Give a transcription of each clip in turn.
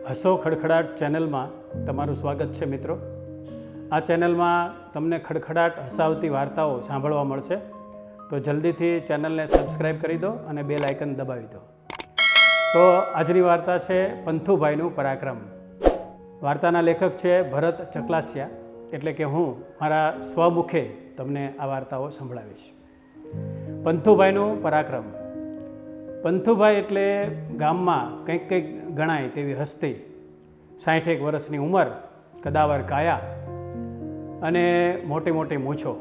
હસો ખડખડાટ ચેનલમાં તમારું સ્વાગત છે મિત્રો। આ ચેનલમાં તમને ખડખડાટ હસાવતી વાર્તાઓ સાંભળવા મળશે, તો જલ્દીથી ચેનલને સબસ્ક્રાઈબ કરી દો અને બેલ આઇકન દબાવી દો। તો આજની વાર્તા છે પંથુભાઈનું પરાક્રમ। વાર્તાના લેખક છે ભરત ચકલાસિયા, એટલે કે હું મારા સ્વમુખે તમને આ વાર્તાઓ સંભળાવીશ। પંથુભાઈનું પરાક્રમ। પંથુભાઈ એટલે ગામમાં કંઈક ગણાય તેવી હસ્તી, 60 વર્ષની ઉંમર, કદાવર કાયા અને મોટી મોટી મૂછો।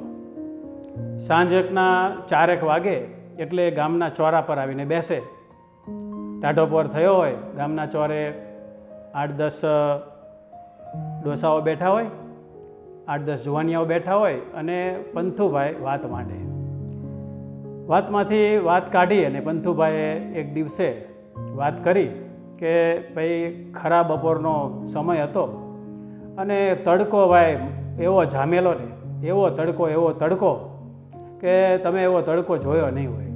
સાંજના 4 વાગે એટલે ગામના ચોરા પર આવીને બેસે। ટાઢો પોર થયો હોય, ગામના ચોરે 8-10 ડોસાઓ બેઠા હોય, 8-10 જુવાનિયાઓ બેઠા હોય અને પંથુભાઈ વાત માંડે। વાતમાંથી વાત કાઢી અને પંથુભાઈએ એક દિવસે વાત કરી કે ભાઈ ખરા બપોરનો સમય હતો અને તડકો ભાઈ એવો જામેલો ને, એવો તડકો કે તમે એવો તડકો જોયો નહીં હોય।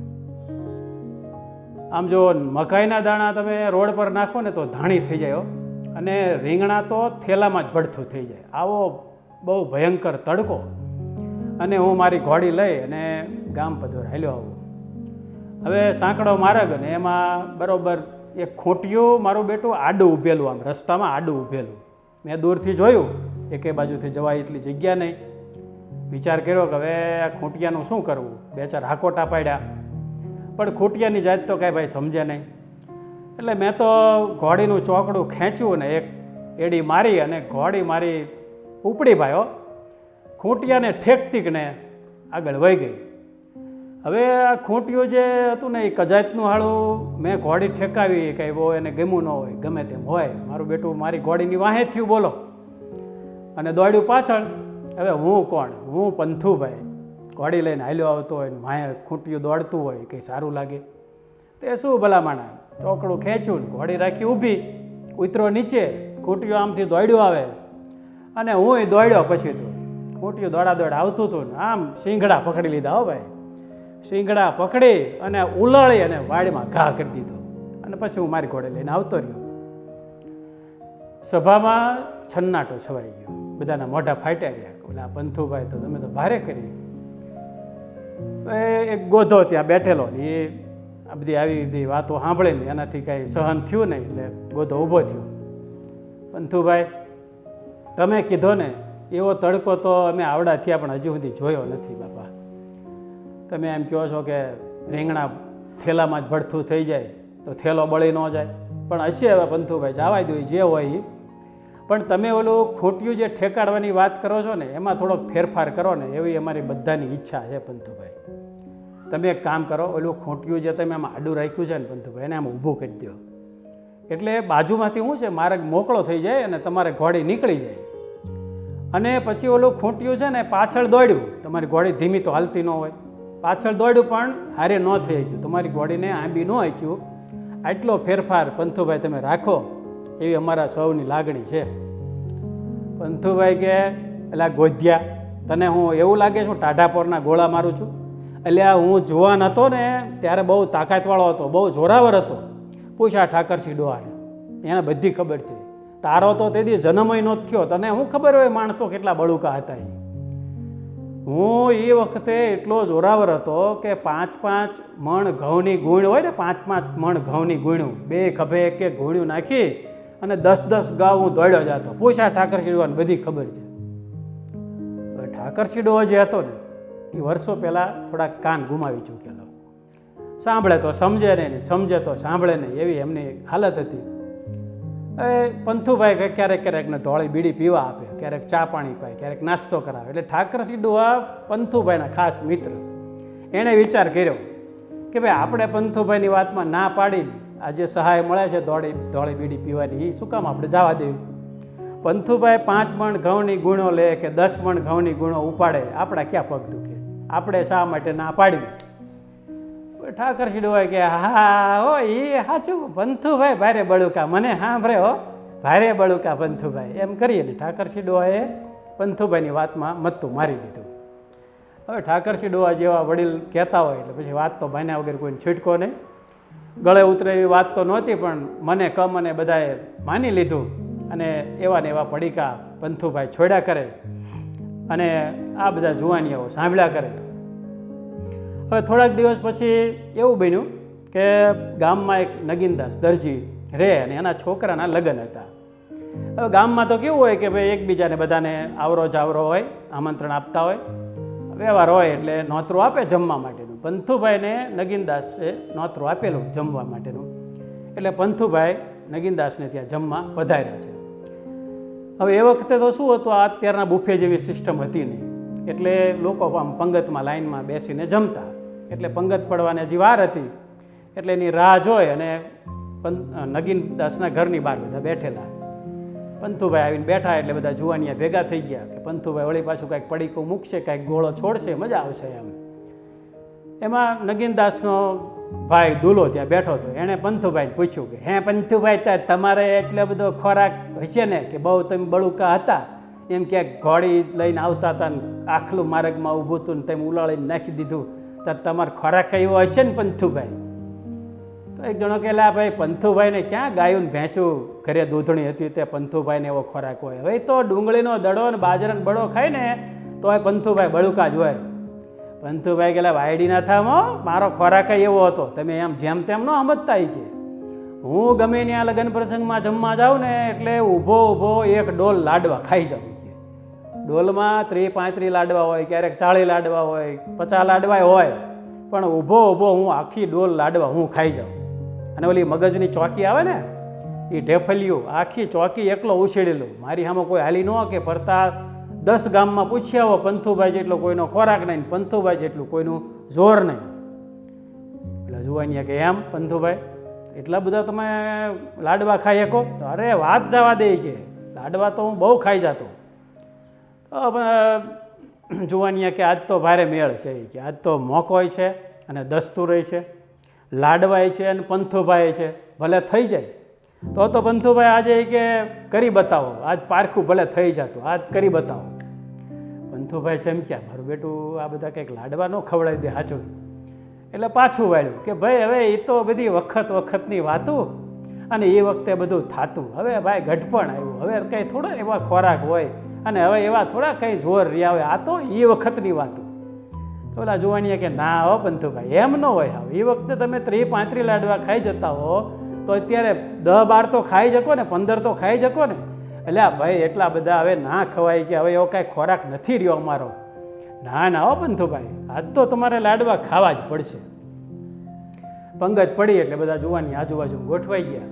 આમ જો મકાઈના દાણા તમે રોડ પર નાખો ને તો ધાણી થઈ જાય અને રીંગણા તો થેલામાં જ ભડથું થઈ જાય, આવો બહુ ભયંકર તડકો। અને હું મારી ઘોડી લઈ અને ગામ પધોર હાલ્યો આવું। હવે સાંકડો માર્ગ અને એમાં બરાબર એક ખૂંટિયું મારું બેટું આડું ઊભેલું, આમ રસ્તામાં આડું ઊભેલું। મેં દૂરથી જોયું, એકે બાજુથી જવાય એટલી જગ્યા નહીં। વિચાર કર્યો કે હવે આ ખૂંટિયાનું શું કરવું। 2-4 હાકોટા પાડ્યા, પણ ખૂંટિયાની જાત તો કાંઈ ભાઈ સમજે નહીં। એટલે મેં તો ઘોડીનું ચોકડું ખેંચ્યું ને એક એડી મારી અને ઘોડી મારી ઉપડી ભાઈઓ ખૂંટિયાને ઠેકતીકને આગળ વહી ગઈ। હવે આ ખૂંટિયું જે હતું ને એ કજાતનું હાળું મેં ઘોડી ઠેકાવી, કંઈ બહુ એને ગમ્યું ન હોય, ગમે તેમ હોય, મારું બેટું મારી ઘોડીની વાહે થયું બોલો અને દોડ્યું પાછળ। હવે હું કોણ? હું પંથુભાઈ, ઘોડી લઈને હાલ્યો આવતો હોય ને વાહે ખૂંટિયું દોડતું હોય, કંઈ સારું લાગે? તે શું ભલા માણા, ચોકડું ખેંચ્યું, ઘોડી રાખી ઊભી, ઉતરો નીચે, ખૂંટિયું આમથી દોડ્યું આવે અને હું દોડ્યો। પછી તો ખૂંટિયું દોડા આવતું હતું ને આમ શીંગડા પકડી લીધા હો ભાઈ, શીંગડા પકડી અને ઉલાળી અને વાડીમાં ઘા કરી દીધો અને પછી હું મારી ઘોડે લઈને આવતો રહ્યો। સભામાં છન્નાટો છવાઈ ગયો, બધાના મોઢા ફાટ્યા રહ્યા। ઓલા પંથુભાઈ તો તમે તો ભારે કરી। એક ગોધો ત્યાં બેઠેલો ને એ આ બધી આવી બધી વાતો સાંભળીને એનાથી કાંઈ સહન થયું નહીં, એટલે ગોધો ઊભો થયો। પંથુભાઈ, તમે કીધો ને એવો તડકો તો અમે આવડા થયા પણ હજી સુધી જોયો નથી બાપા। તમે એમ કહો છો કે રીંગણા થેલામાં જ ભડથું થઈ જાય તો થેલો બળી ન જાય, પણ હશે હવે પંથુભાઈ, જવા દો જે હોય એ। પણ તમે ઓલું ખૂંટિયું જે ઠેકાડવાની વાત કરો છો ને એમાં થોડોક ફેરફાર કરો ને, એવી અમારી બધાની ઈચ્છા છે પંથુભાઈ। તમે એક કામ કરો, ઓલું ખૂંટિયું જે તમે આમાં આડું રાખ્યું છે ને પંથુભાઈ, એને આમ ઊભું કરી દો, એટલે બાજુમાંથી શું છે માર્ગ મોકળો થઈ જાય અને તમારે ઘોડી નીકળી જાય। અને પછી ઓલું ખૂંટિયું છે ને પાછળ દોડ્યું, તમારી ઘોડી ધીમી તો હાલતી ન હોય, પાછળ દોડ્યું પણ હારે ન થઈ ગયું, તમારી ઘોડીને આંબી ન હાંક્યું। આટલો ફેરફાર પંથુભાઈ તમે રાખો એવી અમારા સૌની લાગણી છે। પંથુભાઈ કે એટલે ગોધ્યા, તને હું એવું લાગે છું ટાઢાપોરના ગોળા મારું છું? એટલે હું જુવાન હતો ને ત્યારે બહુ તાકાતવાળો હતો, બહુ જોરાવર હતો। પૂછા ઠાકરસિંહ ડોહાને, એને બધી ખબર છે। તારો તો તે દી જન્મય નો થયો, તને શું ખબર હોય માણસો કેટલા બળુકા હતા એ? હું એ વખતે એટલો જોરાવર હતો કે 5-5 મણ ઘઉંની ગુણ હોય ને, 5-5 મણ ઘઉંની ગુણ્યું, 2 ખભે 1 ગુણ્યું નાખી અને 10-10 ગાઉ હું દોડ્યો જતો। પૂછા ઠાકરસિંહ ડોહાને બધી ખબર છે। ઠાકરસિંહ ડોહો જે હતો ને એ વર્ષો પહેલાં થોડાક કાન ગુમાવી ચૂકેલો, સાંભળે તો સમજે નહીં, સમજે તો સાંભળે નહીં, એવી એમની હાલત હતી। પંથુભાઈ ક્યારેક ને ધોળી બીડી પીવા આપે, ક્યારેક ચા પાણી પાય, ક્યારેક નાસ્તો કરાવે। એટલે ઠાકરસિંહ ડોહા પંથુભાઈના ખાસ મિત્ર। એણે વિચાર કર્યો કે ભાઈ આપણે પંથુભાઈની વાતમાં ના પાડીને આ જે સહાય મળે છે ધોળી બીડી પીવાની, એ શું કામ આપણે જવા દેવી? પંથુભાઈ 5 મણ ઘઉંની ગુણો લે કે 10 મણ ઘઉંની ગુણો ઉપાડે, આપણા ક્યાં પગ દુખે? આપણે શા માટે ના પાડવી? ઠાકરસિંહ ડોહાએ કે હા હો એ સાચું, પંથુભાઈ ભારે બળુકા, મને સાંભળે હો, ભારે બળુકા પંથુભાઈ, એમ કરીએ ને ઠાકરસિંહ ડોહાએ પંથુભાઈની વાતમાં મત્તું મારી દીધું। હવે ઠાકરસિંહ ડોહા જેવા વડીલ કહેતા હોય એટલે પછી વાત તો બાન્યા વગર કોઈને છૂટકો નહીં। ગળે ઉતરે એવી વાત તો નહોતી, પણ મને અને બધાએ માની લીધું અને એવા ને એવા પડીકા પંથુભાઈ છોડ્યા કરે અને આ બધા જુવાનીઓ સાંભળ્યા કરે. હવે થોડાક દિવસ પછી એવું બન્યું કે ગામમાં એક નગીનદાસ દરજી રહે અને એના છોકરાના લગ્ન હતા. હવે ગામમાં તો કેવું હોય કે ભાઈ એકબીજાને બધાને આવરો જાવરો હોય, આમંત્રણ આપતા હોય, વ્યવહાર હોય એટલે નોતરું આપે જમવા માટેનું. પંથુભાઈને નગીનદાસે નોતરું આપેલું જમવા માટેનું, એટલે પંથુભાઈ નગીનદાસને ત્યાં જમવા પધાર્યા છે. હવે એ વખતે તો શું હતું, આ અત્યારના બુફે જેવી સિસ્ટમ હતી નહીં, એટલે લોકો આમ પંગતમાં લાઈનમાં બેસીને જમતા, એટલે પંગત પડવાની હજી વાર હતી, એટલે એની રાહ જોઈ અને નગીનદાસના ઘરની બહાર બધા બેઠેલા. પંથુભાઈ આવીને બેઠા એટલે બધા જુવાનિયા ભેગા થઈ ગયા કે પંથુભાઈ વળી પાછું કાંઈક પડીકું મૂકશે, કાંઈક ગોળો છોડશે, મજા આવશે એમ. એમાં નગીનદાસનો ભાઈ દુલો ત્યાં બેઠો હતો. એણે પંથુભાઈને પૂછ્યું કે હે પંથુભાઈ, તમારે એટલો બધો ખોરાક હશે ને કે બહુ તમે બળુકા હતા, એમ ક્યાંક ઘોડી લઈને આવતા હતા ને આખલું માર્ગમાં ઊભું હતું ને તમે ઉલાળીને નાખી દીધું, તો તમારો ખોરાક એવો હશે ને પંથુભાઈ? તો એક જણો કહેલા ભાઈ પંથુભાઈને ક્યાં ગાયું ને ભેંસું ઘરે દૂધણી હતી તે પંથુભાઈને એવો ખોરાક હોય? હવે તો ડુંગળીનો દડો ને બાજરાનો બળો ખાય ને તો એ પંથુભાઈ બળુકા જ હોય. પંથુભાઈ કહેલા વાયડી ના થામો, મારો ખોરાક એવો હતો, તમે એમ જેમ તેમ ન સમજતા. કે હું ગમે ત્યાં લગ્ન પ્રસંગમાં જમવા જાઉં ને એટલે ઊભો ઊભો એક ડોલ લાડવા ખાઈ જાઉં. ડોલમાં 30-35 લાડવા હોય, ક્યારેક 40 લાડવા હોય, 50 લાડવા હોય, પણ ઊભો ઊભો હું આખી ડોલ લાડવા હું ખાઈ જાઉં. અને ઓલી મગજની ચોકી આવે ને એ ઢેફલિયું આખી ચોકી એકલો ઉછેડેલું, મારી સામે કોઈ હાલી ન કે ફરતા 10 ગામમાં પૂછ્યા આવો, પંથુભાઈ જેટલો કોઈનો ખોરાક નહીં, પંથુભાઈ જેટલું કોઈનું જોર નહીં. એટલે જુવાનિયા કે એમ પંથુભાઈ એટલા બધા તમે લાડવા ખાઈ શકો? અરે વાત જવા દે કે લાડવા તો હું બહુ ખાઈ જતો. જુવાનિયા કે આજ તો ભારે મેળ છે, કે આજ તો મોકોય છે અને દસ્તુરય છે, લાડવાય છે અને પંથુભાઈ છે, ભલે થઈ જાય તો પંથુભાઈ આજે કે કરી બતાવો, આજ પારખું ભલે થઈ જતું, આજ કરી બતાવો. પંથુભાઈ ચમક્યા, મારું બેટું આ બધા કંઈક લાડવા ન ખવડાવી દે સાચું. એટલે પાછું વાળ્યું કે ભાઈ હવે એ તો બધી વખતની વાતું અને એ વખતે બધું થાતું, હવે ભાઈ ઘટપણ આવ્યું, હવે કંઈ થોડા એવા ખોરાક હોય અને હવે એવા થોડા કંઈ જોર રહ્યા હોય, આ તો એ વખતની વાતું. તો ઓલા જોવાની કે ના હો પંથુભાઈ એમ ન હોય, હવે એ વખતે તમે 30-35 લાડવા ખાઈ જતા હો તો અત્યારે 10-12 તો ખાઈ શકો ને, 15 તો ખાઈ શકો ને. એટલે આ ભાઈ એટલા બધા હવે ના ખવાય કે હવે એવો કાંઈ ખોરાક નથી રહ્યો અમારો. ના હો પંથુભાઈ, આજ તો તમારે લાડવા ખાવા જ પડશે. પંગત પડી એટલે બધા જુવાની આજુબાજુ ગોઠવાઈ ગયા.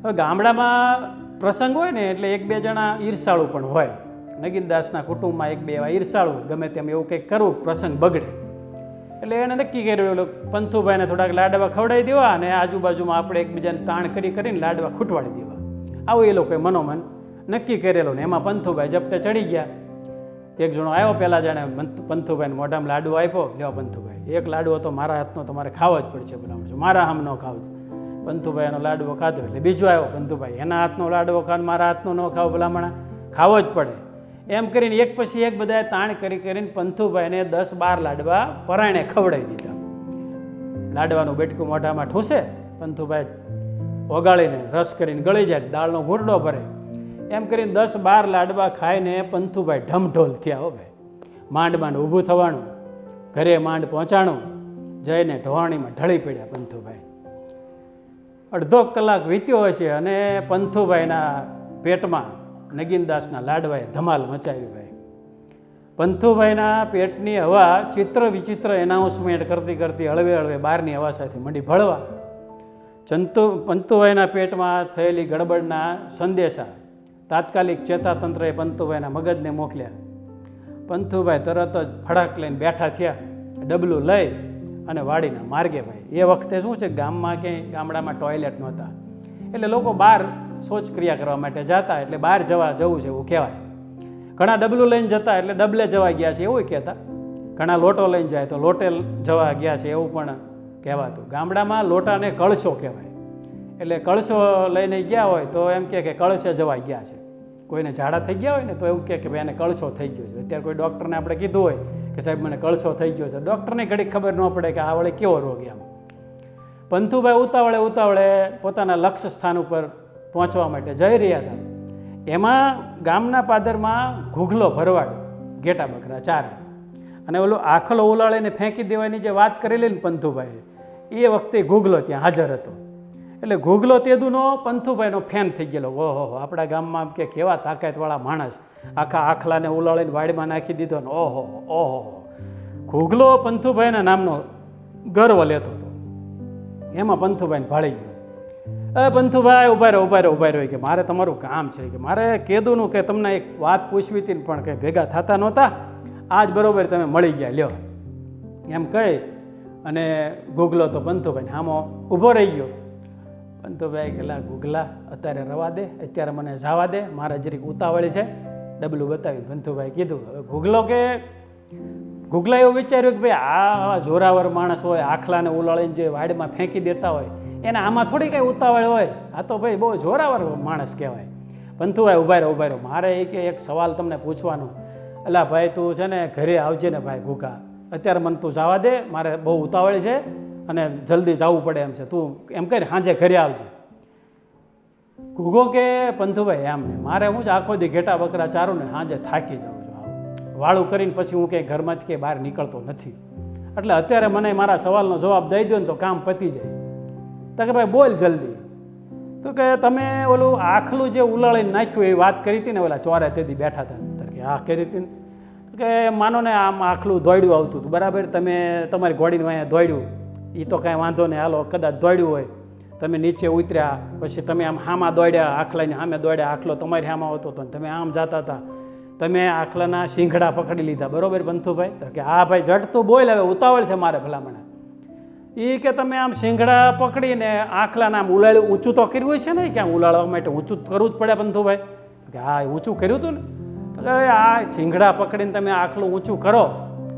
હવે ગામડામાં પ્રસંગ હોય ને એટલે 1-2 જણા ઈર્ષાળુ પણ હોય. નગીનદાસના કુટુંબમાં 1-2 એવા ઈર્ષાળુ, ગમે તેમ એવું કંઈક કરવું પ્રસંગ બગડે એટલે એને નક્કી કર્યું પંથુભાઈને થોડાક લાડવા ખવડાવી દેવા અને આજુબાજુમાં આપણે એકબીજાને તાણ કરીને લાડવા ખૂટવાડી દેવા. આવું એ લોકોએ મનોમન નક્કી કરેલું ને એમાં પંથુભાઈ ઝપટે ચડી ગયા. એક જણો આવ્યો, પહેલાં જાણે પંથુભાઈને મોઢામાં લાડવો આપ્યો, લેવા પંથુભાઈ એક લાડવો તો મારા હાથનો તમારે ખાવો જ પડશે, બોલાવું મારા હામ ન ખાવ. પંથુભાઈ એનો લાડવો ખાધો એટલે બીજો આવ્યો, પંથુભાઈ એના હાથનો લાડવો ખાવ, મારા હાથનો ન ખાવ, ભલામણા ખાવો જ પડે. એમ કરીને એક પછી એક બધાએ તાણ કરીને પંથુભાઈને 10-12 લાડવા પરાયણે ખવડાવી દીધા. લાડવાનું બેટકું મોઢામાં ઠૂસે, પંથુભાઈ ઓગાળીને રસ કરીને ગળી જાય, દાળનો ઘૂંટડો ભરે. એમ કરીને 10-12 લાડવા ખાઈને પંથુભાઈ ઢમઢોલ થયા. હો ભાઈ, માંડ ઊભું થવાનું, ઘરે માંડ પહોંચાણું, જઈને ઢોવાણીમાં ઢળી પડ્યા પંથુભાઈ. અડધો કલાક વીત્યો હશે અને પંથુભાઈના પેટમાં નગીનદાસના લાડવાએ ધમાલ મચાવી. ભાઈ પંથુભાઈના પેટની હવા ચિત્ર વિચિત્ર એનાઉન્સમેન્ટ કરતી હળવે બહારની હવા સાથે મંડી ભળવા. પંથુભાઈના પેટમાં થયેલી ગડબડના સંદેશા તાત્કાલિક ચેતાતંત્રએ પંથુભાઈના મગજને મોકલ્યા. પંથુભાઈ તરત જ ફડાક લઈને બેઠા થયા, ડબલું લઈ અને વાડીના માર્ગે. ભાઈ એ વખતે શું છે, ગામડામાં ટોયલેટ નહોતા એટલે લોકો બહાર શૌચક્રિયા કરવા માટે જતા, એટલે બહાર જવું છે એવું કહેવાય. ઘણા ડબલું લઈને જતા એટલે ડબલે જવા ગયા છે એવું કહેતા, ઘણા લોટો લઈને જાય તો લોટે જવા ગયા છે એવું પણ કહેવાતું. ગામડામાં લોટાને કળશો કહેવાય, એટલે કળશો લઈને ગયા હોય તો એમ કે કળશે જવા ગયા છે. કોઈને ઝાડા થઈ ગયા હોય ને તો એવું કે ભાઈ એને કળશો થઈ ગયો છે. અત્યારે કોઈ ડૉક્ટરને આપણે કીધું હોય કે સાહેબ મને કળશો થઈ ગયો છે, ડૉક્ટરને ઘડી ખબર ન પડે કે આ વળે કેવો રોગ એમ. પંથુભાઈ ઉતાવળે ઉતાવળે પોતાના લક્ષ્ય સ્થાન ઉપર પહોંચવા માટે જઈ રહ્યા હતા. એમાં ગામના પાદરમાં ઘૂઘલો ભરવાડ ઘેટા બકરા ચારા અને ઓલો આખલો ઉલાળીને ફેંકી દેવાની જે વાત કરેલી ને પંથુભાઈએ, એ વખતે ઘૂઘલો ત્યાં હાજર હતો. એટલે ઘૂઘલો તેદુનો પંથુભાઈનો ફેન થઈ ગયેલો. ઓહો, આપણા ગામમાં કે કેવા તાકાતવાળા માણસ, આખા આખલાને ઉલાળીને વાડીમાં નાખી દીધો ને ઓહો ઓહો. ઘૂઘલો પંથુભાઈના નામનો ગર્વ લેતો હતો. એમાં પંથુભાઈને ભાળી ગયો. પંથુભાઈ ઉભા રહ્યો કે મારે તમારું કામ છે, કે મારે કીધુંનું કે તમને એક વાત પૂછવી હતી પણ કંઈ ભેગા થતા નહોતા, આજ બરોબર તમે મળી ગયા, લ્યો એમ કહી અને ઘૂઘલો તો પંથુભાઈ સામો ઊભો રહી ગયો. પંથુભાઈ કહેલા, ઘૂઘલા અત્યારે રવા દે, અત્યારે મને જવા દે, મારે જરીક ઉતાવળી છે, ડબલું બતાવ્યું. પંથુભાઈ કીધું. હવે ઘૂઘલા એવું વિચાર્યું કે ભાઈ આ જોરાવર માણસ હોય, આખલાને ઉલાળીને જે વાડમાં ફેંકી દેતા હોય, એને આમાં થોડી કાંઈ ઉતાવળ હોય, આ તો ભાઈ બહુ જોરાવર માણસ કહેવાય. પંથુભાઈ ઉભા રહ્યો, મારે કે એક સવાલ તમને પૂછવાનો. અલા ભાઈ, તું છે ને ઘરે આવજે ને ભાઈ ઘૂઘા, અત્યારે મને તું જવા દે, મારે બહુ ઉતાવળ છે અને જલ્દી જવું પડે એમ છે, તું એમ કહે સાંજે ઘરે આવજે. ઘૂઘો કે પંથુભાઈ એમ ને મારે હું જ આખો દી ઘેટા બકરા ચારું ને સાંજે થાકી જાઉં છું, વાળું કરીને પછી હું ક્યાંય ઘરમાંથી ક્યાંય બહાર નીકળતો નથી, એટલે અત્યારે મને મારા સવાલનો જવાબ દઈ દો ને તો કામ પતી જાય. તો કે ભાઈ બોલ જલ્દી. તો કે તમે ઓલું આખલું જે ઉલાળીને નાખ્યું એ વાત કરી હતી ને, ઓલા ચોરે તેથી બેઠા હતા, કે હા કરી હતી ને. કે માનો ને આમ આખલું દોડ્યું આવતું હતું, બરાબર, તમે તમારી ઘોડીને અહીંયા દોડ્યું, એ તો કાંઈ વાંધો નહીં, હાલો કદાચ દોડ્યું હોય, તમે નીચે ઉતર્યા, પછી તમે આમ હામાં દોડ્યા, આખલાની સામે દોડ્યા, આખલો તમારી સામે આવતો હતો ને તમે આમ જતા હતા, તમે આખલાના શીંગડા પકડી લીધા, બરોબર પંથુભાઈ? તો કે હા ભાઈ, જટ તું બોલ, હવે ઉતાવળ છે મારે ભલામણા. એ કે તમે આમ શીંગડા પકડીને આખલાને આમ ઉલાળ્યું, ઊંચું તો કર્યું હોય છે ને, કે આમ ઉલાળવા માટે ઊંચું કરવું જ પડે પંથુભાઈ? કે હા, ઊંચું કર્યું હતું ને. એટલે આ શીંગડા પકડીને તમે આખલું ઊંચું કરો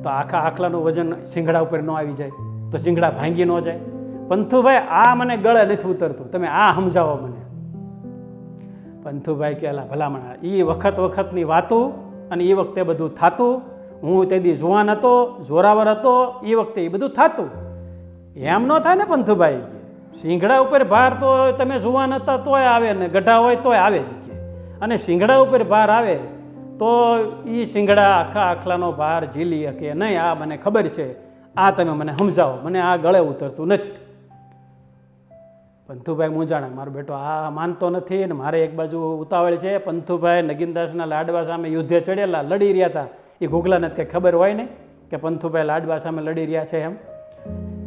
તો આખા આખલાનું વજન શીંગડા ઉપર ન આવી જાય, તો શીંગડા ભાંગી ન જાય. પંથુભાઈ આ મને ગળે નથી ઉતરતું, તમે આ સમજાવો મને. પંથુભાઈ કહેલા ભલામણા, એ વખતની વાતો અને એ વખતે બધું થતું, હું તે દી જુવાન હતો, જોરાવર હતો, એ વખતે એ બધું થતું, એમ ન થાય ને પંથુભાઈ. શીંગડા ઉપર ભાર તો તમે જુવાન હતા તોય આવે ને ગઢા હોય તોય આવે જ કે, અને શીંગડા ઉપર ભાર આવે તો એ શીંગડા આખા આખલાનો ભાર ઝીલી શકે નહીં, આ મને ખબર છે, આ તમે મને સમજાવો, મને આ ગળે ઉતરતું નથી. પંથુભાઈ મૂંઝાણા, મારો બેટો આ માનતો નથી ને મારે એક બાજુ ઉતાવળ છે. પંથુભાઈ નગીનદાસના લાડવા સામે યુદ્ધે ચડેલા, લડી રહ્યા હતા. એ ઘૂઘલાને કંઈ ખબર હોય ને કે પંથુભાઈ લાડવા સામે લડી રહ્યા છે એમ.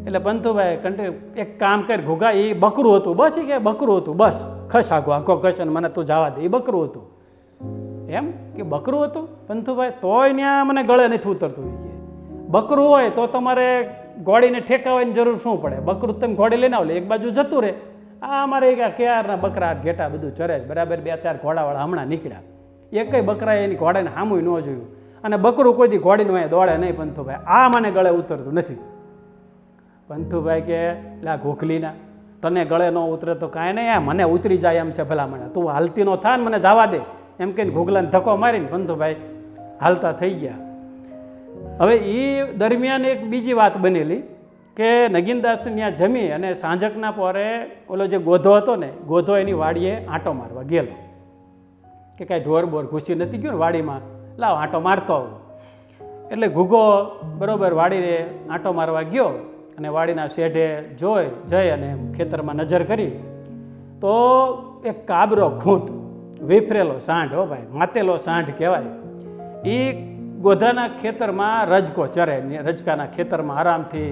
એટલે પંથુભાઈ એક કામ કર ઘૂઘા, એ બકરું હતું, બસ એ કે બકરું હતું, બસ ખસ આખો ખસ અને મને તું જવા દે, એ બકરું હતું. એમ કે બકરું હતું પંથુભાઈ? તોય ત્યાં મને ગળે નથી ઉતરતું. એ બકરું હોય તો તમારે ઘોડીને ઠેકાવવાની જરૂર શું પડે? બકરું તમે ઘોડી લઈને આવો, એક બાજુ જતું રહે. આ અમારે ક્યારના બકરા ઘેટા બધું ચરે, બરાબર, 2-4 ઘોડાવાળા હમણાં નીકળ્યા, એકય બકરાએ એની ઘોડાને સામું ન જોયું, અને બકરું કોઈથી ઘોડીનું અહીંયા દોડે નહીં. પંથુભાઈ આ મને ગળે ઉતરતું નથી. પંથુભાઈ કે લા ઘોખલીના, તને ગળે ન ઉતરે તો કાંઈ નહીં, આ મને ઉતરી જાય એમ છે ભલામણ, તું હાલતી નો થા ને મને જવા દે એમ કહીને ઘોઘલાને ધક્કો મારીને પંથુભાઈ હાલતા થઈ ગયા. હવે એ દરમિયાન એક બીજી વાત બનેલી કે નગીનદાસ ત્યાં જમી અને સાંજકના પોરે ઓલો જે ગોધો હતો ને, ગોધો એની વાડીએ આંટો મારવા ગયેલો, કે કાંઈ ઢોર બોર ઘૂસી નથી ગયું ને વાડીમાં, લાવ આંટો મારતો આવું. એટલે ઘૂઘો બરાબર વાડીને આંટો મારવા ગયો અને વાડીના શેઢે જઈ અને ખેતરમાં નજર કરી તો એક કાબરો ખૂંટ, વિફરેલો સાંઢ, હો ભાઈ, માતેલો સાંઢ કહેવાય, એ ગોધાના ખેતરમાં રજકો ચરે, રજકાના ખેતરમાં આરામથી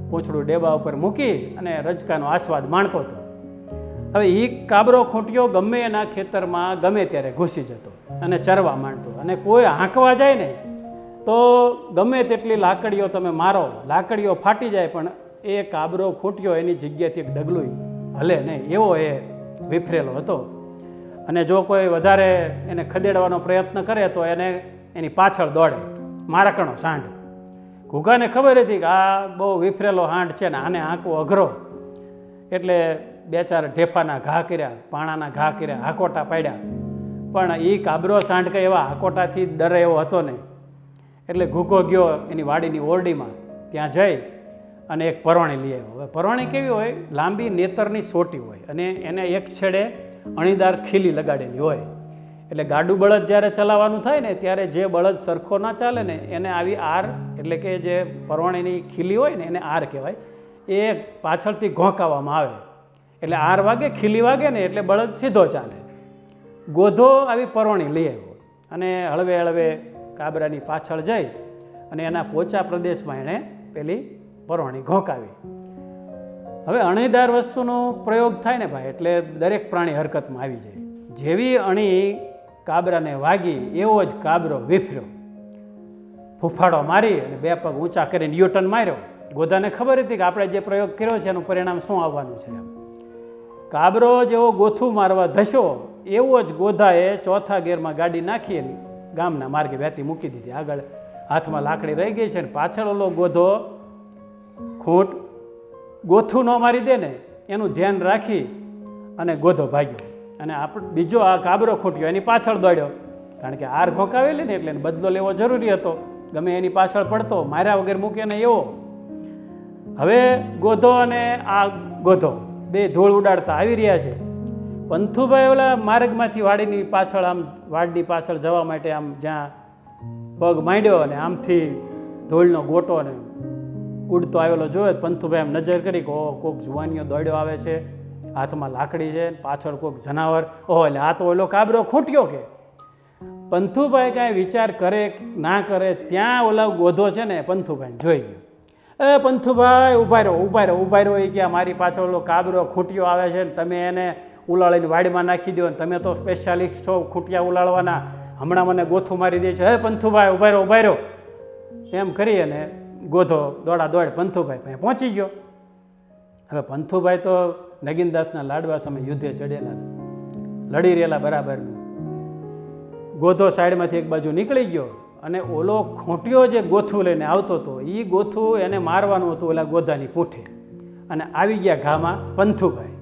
પૂંછડું ડેબા ઉપર મૂકી અને રજકાનો આસ્વાદ માણતો હતો. હવે એ કાબરો ખૂંટ્યો ગમે એના ખેતરમાં ગમે ત્યારે ઘૂસી જતો અને ચરવા માંડતો, અને કોઈ હાંકવા જાય ને તો ગમે તેટલી લાકડીઓ તમે મારો, લાકડીઓ ફાટી જાય, પણ એ કાબરો ખૂંટ્યો એની જગ્યાથી એક ડગલું હલે નહીં, એવો એ વિફરેલો હતો. અને જો કોઈ વધારે એને ખદેડવાનો પ્રયત્ન કરે તો એને એની પાછળ દોડે મારકણો સાંઢ. ઘૂઘાને ખબર હતી કે આ બહુ વિફરેલો હાંઢ છે ને, આને આંકવો અઘરો, એટલે 2-4 ઢેફાના ઘા કર્યા, પાણાના ઘા કર્યા, હાકોટા પાડ્યા, પણ એ કાબરો સાંઢ કંઈ એવા હાકોટાથી ડરે એવો હતો નહીં. એટલે ઘૂઘો ગયો એની વાડીની ઓરડીમાં, ત્યાં જઈ અને એક પરવાણી લઈ આવ્યો. હવે પરવાણી કેવી હોય? લાંબી નેતરની સોટી હોય અને એને એક છેડે અણીદાર ખીલી લગાડેલી હોય. એટલે ગાડું બળદ જ્યારે ચલાવવાનું થાય ને ત્યારે જે બળદ સરખો ના ચાલે ને એને આવી આર, એટલે કે જે પરવાણીની ખીલી હોય ને એને આર કહેવાય, એ પાછળથી ઘોંકાવવામાં આવે. એટલે આર વાગે, ખીલી વાગે ને એટલે બળદ સીધો ચાલે. ગોધો આવી પરવાણી લઈ આવ્યો અને હળવે હળવે કાબરાની પાછળ જઈ અને એના પોચા પ્રદેશમાં એણે પેલી પરવાણી ઘોંકાવી. હવે અણીદાર વસ્તુનો પ્રયોગ થાય ને ભાઈ, એટલે દરેક પ્રાણી હરકતમાં આવી જાય. જેવી અણી કાબરાને વાગી એવો જ કાબરો વિફર્યો, ફૂફાડો મારી અને બે પગ ઊંચા કરીને યુટર્ન માર્યો. ગોધાને ખબર હતી કે આપણે જે પ્રયોગ કર્યો છે એનું પરિણામ શું આવવાનું છે. કાબરો જેવો ગોથું મારવા ધસ્યો એવો જ ગોધાએ ચોથા ગેરમાં ગાડી નાખી એની ગામના માર્ગે વહેતી મૂકી દીધી. આગળ હાથમાં લાકડી રહી ગઈ છે ને પાછળ ઓલો ગોધો ખૂંટ ગોથું ન મારી દે ને એનું ધ્યાન રાખી અને ગોધો ભાગ્યો. અને બીજો આ કાબરો ખૂટ્યો એની પાછળ દોડ્યો, કારણ કે આર ઘોંકાવેલી ને એટલે એને બદલો લેવો જરૂરી હતો. ગમે એની પાછળ પડતો, માર્યા વગર મૂકે ને એવો. હવે ગોધો અને આ ગોધો બે ધૂળ ઉડાડતા આવી રહ્યા છે. પંથુભાઈ ઓલા માર્ગમાંથી વાડીની પાછળ, આમ વાડની પાછળ જવા માટે આમ જ્યાં પગ માંડ્યો અને આમથી ધૂળનો ગોટો ને ઉડતો આવેલો જોયો. પંથુભાઈ આમ નજર કરી કે ઓહ, કોઈક જુવાનીઓ દોડ્યો આવે છે, હાથમાં લાકડી છે, પાછળ કોઈક જનાવર. ઓહો, એટલે આ તો ઓલો કાબરો ખૂટ્યો કે. પંથુભાઈ કાંઈ વિચાર કરે ના કરે ત્યાં ઓલા ગોધો છે ને પંથુભાઈને જોઈ ગયો. એ પંથુભાઈ ઉભા રહો, ઉભા રહો, ઉભા રહો. એ કે મારી પાછળ ઓલો કાબરો ખૂટ્યો આવે છે ને તમે એને ઉલાળીને વાડીમાં નાખી દો ને તમે તો સ્પેશિયાલિસ્ટ છો ખૂટિયા ઉલાળવાના, હમણાં મને ગોથું મારી દે છે. હે પંથુભાઈ ઉભા રહો, ઉભા રહો. એમ કરી અને ગોધો દોડા દોડ પંથુભાઈ પાસે પહોંચી ગયો. હવે પંથુભાઈ તો નગીનદાસના લાડવા સામે યુદ્ધે ચડેલા, લડી રહેલા બરાબરનું. ગોધો સાઈડમાંથી એક બાજુ નીકળી ગયો અને ઓલો ખૂંટ્યો જે ગોથું લઈને આવતો હતો એ ગોથું એને મારવાનું હતું ઓલા ગોધાની પૂંઠે. અને આવી ગયા ઘામાં પંથુભાઈ.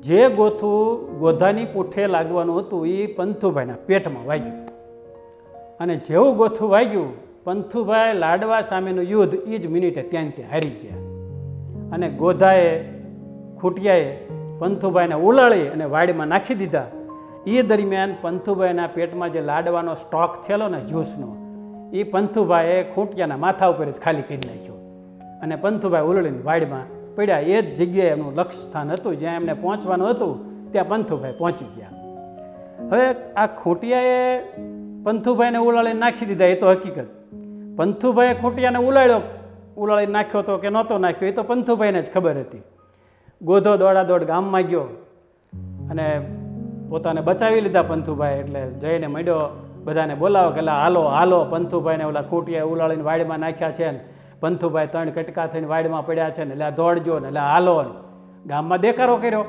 જે ગોથું ગોધાની પૂંઠે લાગવાનું હતું એ પંથુભાઈના પેટમાં વાગ્યું. અને જેવું ગોથું વાગ્યું, પંથુભાઈ લાડવા સામેનું યુદ્ધ એ જ મિનિટે ત્યાં હારી ગયા. અને ગોધાએ, ખૂટિયાએ પંથુભાઈને ઉલાળી અને વાડીમાં નાખી દીધા. એ દરમિયાન પંથુભાઈના પેટમાં જે લાડવાનો સ્ટોક થયેલો ને જ્યુસનો, એ પંથુભાઈએ ખૂટિયાના માથા ઉપર જ ખાલી કરી નાખ્યો. અને પંથુભાઈ ઉલળીને વાડીમાં પડ્યા. એ જ જગ્યાએ એમનું લક્ષ્ય સ્થાન હતું, જ્યાં એમને પહોંચવાનું હતું ત્યાં પંથુભાઈ પહોંચી ગયા. હવે આ ખૂટિયાએ પંથુભાઈને ઉલાળીને નાખી દીધા એ તો હકીકત. પંથુભાઈએ ખૂટિયાને ઉલાળીને નાખ્યો હતો કે નહોતો નાખ્યો એ તો પંથુભાઈને જ ખબર હતી. ગોધો દોડાદોડ ગામમાં ગયો અને પોતાને બચાવી લીધા પંથુભાઈ. એટલે જઈને મળ્યો, બધાને બોલાવો કે હાલો હાલો, પંથુભાઈને ઓલા ખૂટિયાએ ઉલાળીને વાડીમાં નાખ્યા છે ને પંથુભાઈ 3 કટકા થઈને વાડીમાં પડ્યા છે ને, એટલે દોડજો ને, એટલે હાલો. ગામમાં દેકારો કર્યો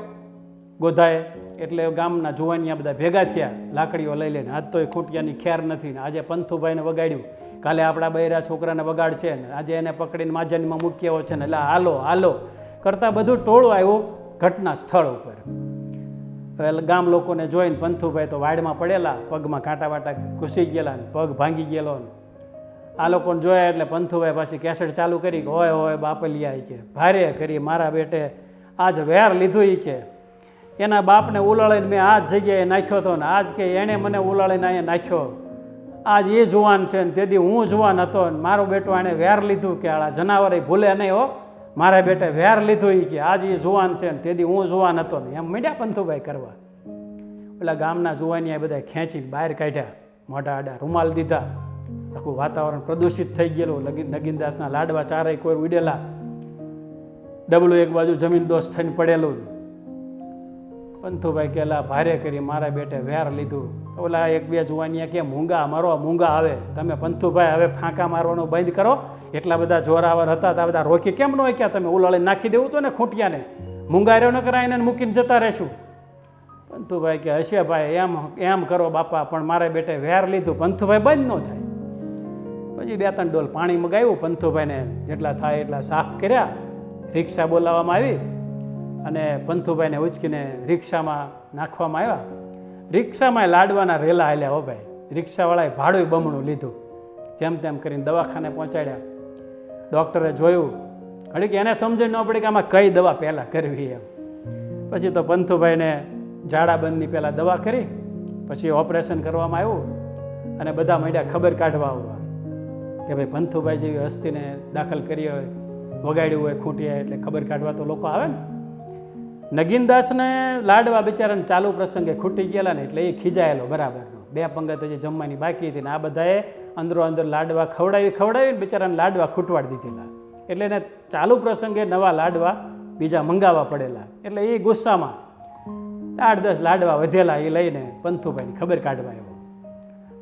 ગોધાએ. એટલે ગામના જુવાનિયા બધા ભેગા થયા લાકડીઓ લઈ લઈને. આજ તો એ ખૂટિયાની ખેર નથી ને આજે પંથુભાઈને વગાડ્યું, કાલે આપણા બૈરા છોકરાને વગાડ છે ને, આજે એને પકડીને માજનમાં મૂકી આવ્યો છે ને, એટલે હાલો હાલો કરતાં બધું ટોળું આવ્યું ઘટના સ્થળ ઉપર. હવે ગામ લોકોને જોઈને પંથુભાઈ તો વાડમાં પડેલા, પગમાં કાંટા વાટા ઘૂસી ગયેલા ને પગ ભાંગી ગયેલો ને. આ લોકોને જોયા એટલે પંથુભાઈ પાછી કેસેટ ચાલુ કરી કે હોય હોય બાપલિયા કે ભારે કરી મારા બેટે આજ વેર લીધું. એ કે એના બાપને ઉલાળીને મેં આ જ જગ્યાએ નાખ્યો હતો ને આજ કે એણે મને ઉલાળીને અહીંયા નાખ્યો. આજ એ જુવાન છે ને તેથી હું જુવાન હતો ને મારો બેટો એણે વેર લીધું કે આ જનાવરે ભૂલે નહીં હો, મારા બેટે વેર લીધું. એ કે આજ એ જુવાન છે ને તેથી હું જુવાન હતો ને. એમ મીડ્યા પંથુભાઈ કરવા. પેલા ગામના જુવાનિયા બધા ખેંચીને બહાર કાઢ્યા, મોઢા આડા રૂમાલ દીધા. આખું વાતાવરણ પ્રદૂષિત થઈ ગયેલું. નગીનદાસના લાડવા ચારેય કોઈ ઉડેલા, ડબલું એક બાજુ જમીન દોષ થઈને પડેલું. પંથુભાઈ કહેલા ભારે કરી મારા બેટે વેર લીધું. ઓલા એક બે જુવાનિયા કે મૂંગા મારો મૂંગા આવે, તમે પંથુભાઈ હવે ફાંકા મારવાનું બંધ કરો. એટલા બધા જોરાવર હતા તા બધા રોકી કેમ ન હોય ક્યાં તમે ઉલાળી નાખી દેવું તો ને ખૂટિયાને, મૂંગાર્યો ન કરાય એને મૂકીને જતા રહેશું. પંથુભાઈ કે હશે ભાઈ, એમ કરો બાપા, પણ મારા બેટે વેર લીધું. પંથુભાઈ બંધ ન થાય. પછી 2-3 ડોલ પાણી મગાવ્યું. પંથુભાઈને જેટલા થાય એટલા સાફ કર્યા. રિક્ષા બોલાવવામાં આવી અને પંથુભાઈને ઉચકીને રિક્ષામાં નાખવામાં આવ્યા. રિક્ષામાં લાડવાના રેલા હાલ્યા. હો ભાઈ, રિક્ષાવાળાએ ભાડું બમણું લીધું. જેમ તેમ કરીને દવાખાને પહોંચાડ્યા. ડૉક્ટરે જોયું ઘડીક એને સમજણ ન પડી કે આમાં કઈ દવા પહેલાં કરવી એમ. પછી તો પંથુભાઈને ઝાડાબંધની પહેલાં દવા કરી, પછી ઓપરેશન કરવામાં આવ્યું અને બધા માંડ્યા ખબર કાઢવા આવવા કે ભાઈ પંથુભાઈ જેવી હસ્તીને દાખલ કરી હોય, વગાડ્યું હોય ખૂંટિયા, એટલે ખબર કાઢવા તો લોકો આવે ને. નગીનદાસને લાડવા બિચારાને ચાલુ પ્રસંગે ખૂટી ગયેલા ને એટલે એ ખીજાયેલો બરાબરનો. 2 પંગત હજી જમવાની બાકી હતી ને આ બધાએ અંદરો અંદર લાડવા ખવડાવીને બિચારાને લાડવા ખૂટવાડી દીધેલા. એટલે એને ચાલુ પ્રસંગે નવા લાડવા બીજા મંગાવવા પડેલા. એટલે એ ગુસ્સામાં 8-10 લાડવા વધેલા એ લઈને પંથુભાઈની ખબર કાઢવા આવ્યો.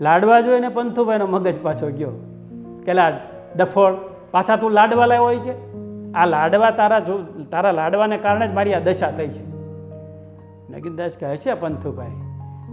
લાડવા જોઈને પંથુભાઈનો મગજ પાછો ગયો કે ડફોળ, પાછા તું લાડવા લાવ્યો હોય કે આ લાડવા તારા લાડવાને કારણે જ મારી આ દશા થઈ છે. નગીનદાસ કહે છે પંથુભાઈ,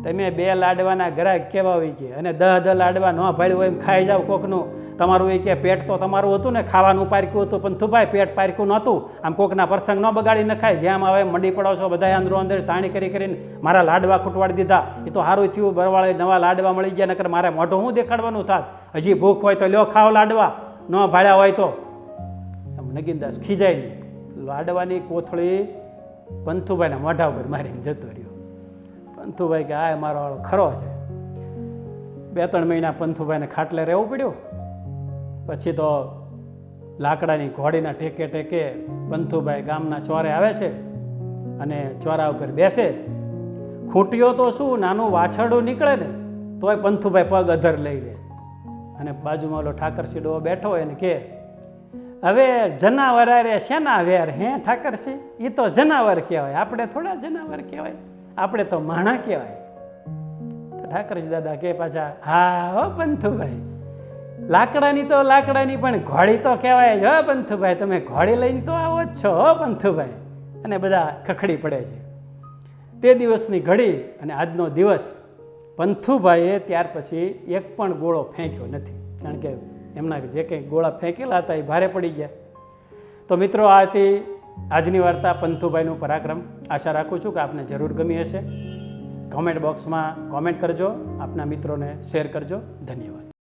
તમે 2 લાડવાના ગ્રાહક કેવા હોય કે અને 10 લાડવા ન ભાડ્યું હોય એમ ખાઈ જાવ કોકનું. તમારું એ કે પેટ તો તમારું હતું ને, ખાવાનું પારક્યું હતું. પંથુભાઈ પેટ પારક્યું નહોતું. આમ કોકના પ્રસંગ ન બગાડી ન ખાય. જેમ આવે મંડી પડો છો બધા અંદરો અંદર તાણી કરીને મારા લાડવા ખૂટવાડી દીધા. એ તો સારું થયું, બરવાળે નવા લાડવા મળી ગયા, નકર મારે મોઢું શું દેખાડવાનું થાત. હજી ભૂખ હોય તો લ્યો ખાઓ લાડવા, ન ભાડ્યા હોય તો. નગીનદાસ ખીજાય નહીં, લાડવાની કોથળી પંથુભાઈના મોઢા ઉપર મારીને જતો રહ્યો. પંથુભાઈ કે આ મારો ખરો છે. 2-3 મહિના પંથુભાઈને ખાટલે રહેવું પડ્યું. પછી તો લાકડાની ઘોડીના ટેકે પંથુભાઈ ગામના ચોરે આવે છે અને ચોરા ઉપર બેસે. ખૂટ્યો તો શું, નાનું વાછરડું નીકળે ને તોય પંથુભાઈ પગ અધર લઈ લે. અને બાજુમાં ઓલો ઠાકરસી ડો બેઠો હોય ને કે હવે જનાવર રે શેના વેર હે ઠાકરસી, એ તો જનાવર કહેવાય, આપણે થોડા જનાવર કહેવાય, આપણે તો માણા કહેવાય. તો ઠાકરજી દાદા કે પાછા, હા હો પંથુભાઈ, લાકડાની તો લાકડાની પણ ઘોડી તો કહેવાય જ હો પંથુભાઈ, તમે ઘોડી લઈને તો આવો જ છો હો પંથુભાઈ. અને બધા ખખડી પડે છે. તે દિવસની ઘડી અને આજનો દિવસ પંથુભાઈએ ત્યાર પછી એક પણ ગોળો ફેંક્યો નથી, કારણ કે એમના જે કંઈ ગોળા ફેંકેલા હતા એ ભારે પડી ગયા. તો મિત્રો, આ હતી આજની વાર્તા પંથુભાઈનું પરાક્રમ. આશા રાખું છું કે આપને જરૂર ગમી હશે. કોમેન્ટ બોક્સમાં કોમેન્ટ કરજો, આપના મિત્રોને શેર કરજો. ધન્યવાદ.